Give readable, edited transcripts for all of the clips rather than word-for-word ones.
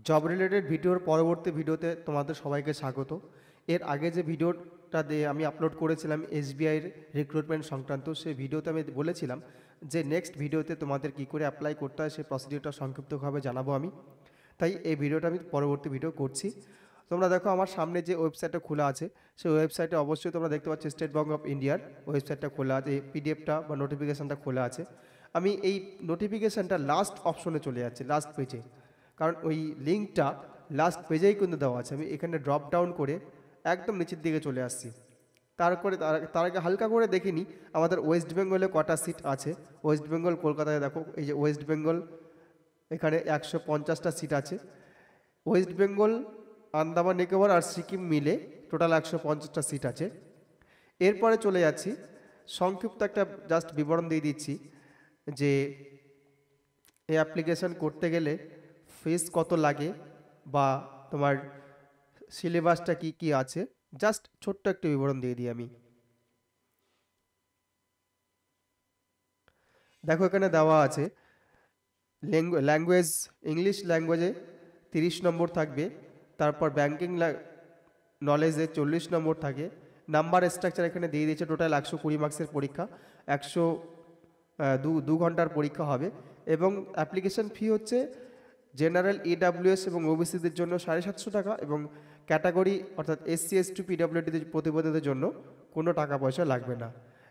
Job related ভিডিওর পরবর্তী ভিডিওতে তোমাদের সবাইকে স্বাগত। এর আগে যে ভিডিওটা দিয়ে আমি আপলোড করেছিলাম এসবিআইয়ের রিক্রুটমেন্ট সংক্রান্ত, সেই ভিডিওতে আমি বলেছিলাম যে নেক্সট ভিডিওতে তোমাদের কি করে অ্যাপ্লাই করতে হয় সেই প্রসিডিওরটা সংক্ষিপ্তভাবে জানাবো আমি। তাই এই ভিডিওটা আমি পরবর্তী ভিডিও করছি। তোমরা দেখো আমার সামনে যে ওয়েবসাইটটা খোলা আছে, সেই ওয়েবসাইটে অবশ্যই তোমরা দেখতে পাচ্ছ স্টেট ব্যাঙ্ক অফ ইন্ডিয়ার ওয়েবসাইটটা খোলা আছে, এই পিডিএফটা বা নোটিফিকেশানটা খোলা আছে। আমি এই নোটিফিকেশানটা লাস্ট অপশনে চলে যাচ্ছি, লাস্ট পেজে, কারণ ওই লিঙ্কটা লাস্ট পেজেই কিন্তু দেওয়া আছে। আমি এখানে ড্রপ ডাউন করে একদম নিচের দিকে চলে আসছি। তারপরে তার আগে হালকা করে দেখিনি আমাদের ওয়েস্ট বেঙ্গলে কটা সিট আছে। ওয়েস্ট বেঙ্গল কলকাতায় দেখো, এই যে ওয়েস্ট বেঙ্গল, এখানে 150টা সিট আছে। ওয়েস্ট বেঙ্গল, আন্দামান নিকোবর আর সিকিম মিলে টোটাল 150টা সিট আছে। এরপরে চলে যাচ্ছি, সংক্ষিপ্ত একটা জাস্ট বিবরণ দিয়ে দিচ্ছি যে এই অ্যাপ্লিকেশন করতে গেলে ফিস কত লাগে বা তোমার সিলেবাসটা কি কি আছে, জাস্ট ছোট্ট একটা বিবরণ দিয়ে দিই আমি। দেখো এখানে দেওয়া আছে ল্যাঙ্গুয়েজ, ইংলিশ ল্যাঙ্গুয়েজে 30 নম্বর থাকবে, তারপর ব্যাঙ্কিং নলেজে 40 নম্বর থাকে। নাম্বার স্ট্রাকচার এখানে দিয়ে দিয়েছে, টোটাল 120 মার্কসের পরীক্ষা, 102 ঘন্টার পরীক্ষা হবে। এবং অ্যাপ্লিকেশন ফি হচ্ছে জেনারেল ইডাব্লিউএস এবং ওবিসিদের জন্য 750 টাকা, এবং ক্যাটাগরি অর্থাৎ এসসি এসটি পিডাব্লিউডি প্রতিবন্ধীদের জন্য কোনো টাকা পয়সা লাগবে না।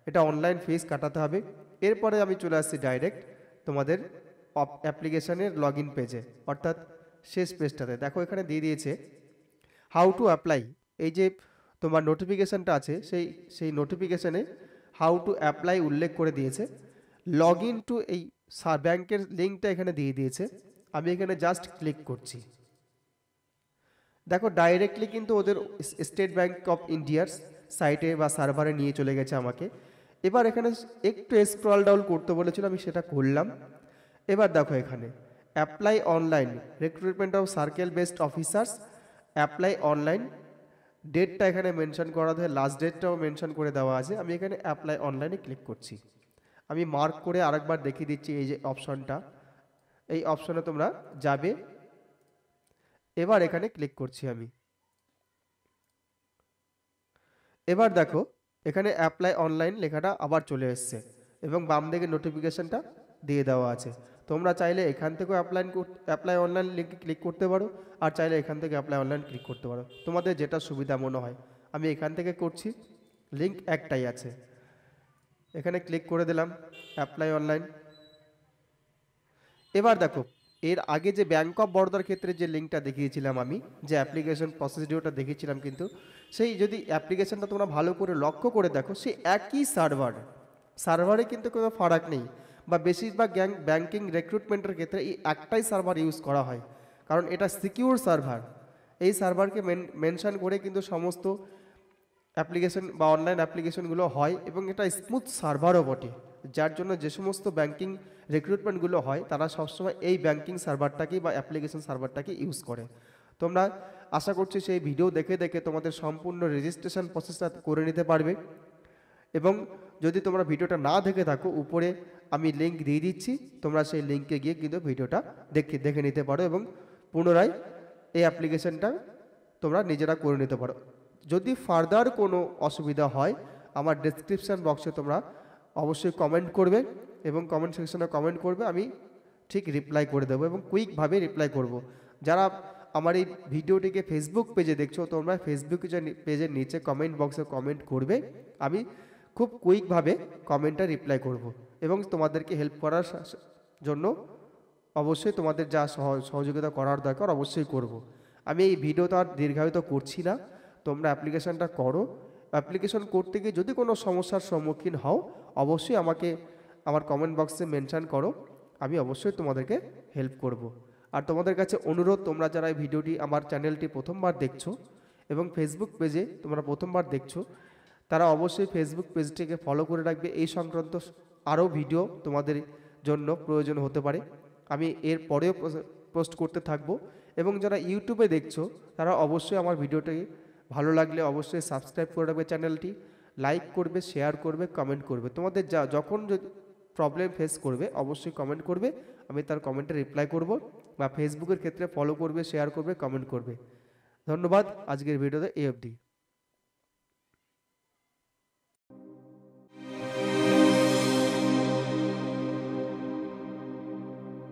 এটা অনলাইন ফিস কাটাতে হবে। এরপরে আমি চলে আসছি ডাইরেক্ট তোমাদের অ্যাপ্লিকেশানের লগ ইন পেজে, অর্থাৎ শেষ পেজটাতে। দেখো এখানে দিয়ে দিয়েছে হাউ টু অ্যাপ্লাই। এই যে তোমার নোটিফিকেশানটা আছে, সেই নোটিফিকেশানে হাউ টু অ্যাপ্লাই উল্লেখ করে দিয়েছে। লগ ইন টু এই ব্যাংকের লিঙ্কটা এখানে দিয়ে দিয়েছে। আমি এখানে জাস্ট ক্লিক করছি। দেখো ডাইরেক্টলি কিন্তু ওদের স্টেট ব্যাঙ্ক অফ ইন্ডিয়ার সাইটে বা সার্ভারে নিয়ে চলে গেছে আমাকে। এবার এখানে একটু স্ক্রল ডাউন করতে বলেছিল, আমি সেটা করলাম। এবার দেখো এখানে apply online recruitment of circle based officers, apply online, ডেটটা এখানে মেনশন করা থাকে, লাস্ট ডেটটাও মেনশন করে দেওয়া আছে। আমি এখানে অ্যাপ্লাই অনলাইনে ক্লিক করছি। আমি মার্ক করে আরেকবার দেখিয়ে দিচ্ছি এই যে অপশনটা, এই অপশনে তোমরা যাবে। এবার এখানে ক্লিক করছি আমি। এবার দেখো এখানে অ্যাপ্লাই অনলাইন লেখাটা আবার চলে এসছে এবং বাম দিকে নোটিফিকেশনটা দিয়ে দেওয়া আছে। তোমরা চাইলে এখান থেকেও অ্যাপ্লাই অনলাইন লিঙ্কে ক্লিক করতে পারো, আর চাইলে এখান থেকে অ্যাপ্লাই অনলাইন ক্লিক করতে পারো, তোমাদের যেটা সুবিধা মনে হয়। আমি এখান থেকে করছি, লিঙ্ক একটাই আছে। এখানে ক্লিক করে দিলাম অ্যাপ্লাই অনলাইন। এবার দেখো এর আগে যে ব্যাঙ্ক অফ বরোদার ক্ষেত্রে যে লিঙ্কটা দেখিয়েছিলাম আমি, যে অ্যাপ্লিকেশন প্রসিডিওরটা দেখিয়েছিলাম, কিন্তু সেই যদি অ্যাপ্লিকেশনটা তোমরা ভালো করে লক্ষ্য করে দেখো, সেই একই সার্ভারে কিন্তু কোনো ফারাক নেই। বা বেশিরভাগ ব্যাঙ্কিং রিক্রুটমেন্টের ক্ষেত্রে এই একটাই সার্ভার ইউজ করা হয়, কারণ এটা সিকিউর সার্ভার। এই সার্ভারকে মেনশন করে কিন্তু সমস্ত অ্যাপ্লিকেশন বা অনলাইন অ্যাপ্লিকেশনগুলো হয়, এবং এটা স্মুথ সার্ভারও বটে, যার জন্য যে সমস্ত ব্যাঙ্কিং রিক্রুটমেন্টগুলো হয় তারা সবসময় এই ব্যাঙ্কিং সার্ভারটাকেই বা অ্যাপ্লিকেশন সার্ভারটাকে ইউজ করে। তোমরা আশা করছি সেই ভিডিও দেখে দেখে তোমাদের সম্পূর্ণ রেজিস্ট্রেশন প্রসেসটা করে নিতে পারবে। এবং যদি তোমরা ভিডিওটা না দেখে থাকো, উপরে আমি লিঙ্ক দিয়ে দিচ্ছি, তোমরা সেই লিঙ্কে গিয়ে কিন্তু ভিডিওটা দেখে নিতে পারো এবং পুনরায় এই অ্যাপ্লিকেশনটা তোমরা নিজেরা করে নিতে পারো। যদি ফার্দার কোনো অসুবিধা হয়, আমার ডেসক্রিপশান বক্সে তোমরা অবশ্যই কমেন্ট করবে এবং কমেন্ট সেকশনে কমেন্ট করবে, আমি ঠিক রিপ্লাই করে দেবো এবং কুইকভাবে রিপ্লাই করব। যারা আমার এই ভিডিওটিকে ফেসবুক পেজে দেখছো, তোমরা ফেসবুক পেজের নিচে কমেন্ট বক্সে কমেন্ট করবে, আমি খুব কুইকভাবে কমেন্টটা রিপ্লাই করব এবং তোমাদেরকে হেল্প করার জন্য অবশ্যই তোমাদের যা সহযোগিতা করার দরকার অবশ্যই করব। আমি এই ভিডিওটা আর দীর্ঘায়িত করছি না, তোমরা অ্যাপ্লিকেশনটা করো। অ্যাপ্লিকেশন করতে গিয়ে যদি কোনো সমস্যার সম্মুখীন হও, অবশ্যই আমাকে আমার কমেন্ট বক্সে মেনশান করো, আমি অবশ্যই তোমাদেরকে হেল্প করব। আর তোমাদের কাছে অনুরোধ, তোমরা যারা এই ভিডিওটি আমার চ্যানেলটি প্রথমবার দেখছো এবং ফেসবুক পেজে তোমরা প্রথমবার দেখছো, তারা অবশ্যই ফেসবুক পেজটিকে ফলো করে রাখবে। এই সংক্রান্ত আরও ভিডিও তোমাদের জন্য প্রয়োজন হতে পারে, আমি এর পরেও পোস্ট করতে থাকবো। এবং যারা ইউটিউবে দেখছো, তারা অবশ্যই আমার ভিডিওটি ভালো লাগলে অবশ্যই সাবস্ক্রাইব করে রাখবে চ্যানেলটি, লাইক করবে, শেয়ার করবে, কমেন্ট করবে। তোমাদের যখন প্রবলেম ফেস করবে অবশ্যই কমেন্ট করবে, আমি তার কমেন্টে রিপ্লাই করব, বা ফেসবুকের ক্ষেত্রে ফলো করবে, শেয়ার করবে, কমেন্ট করবে। ধন্যবাদ, আজকের ভিডিওতে এই অবধি।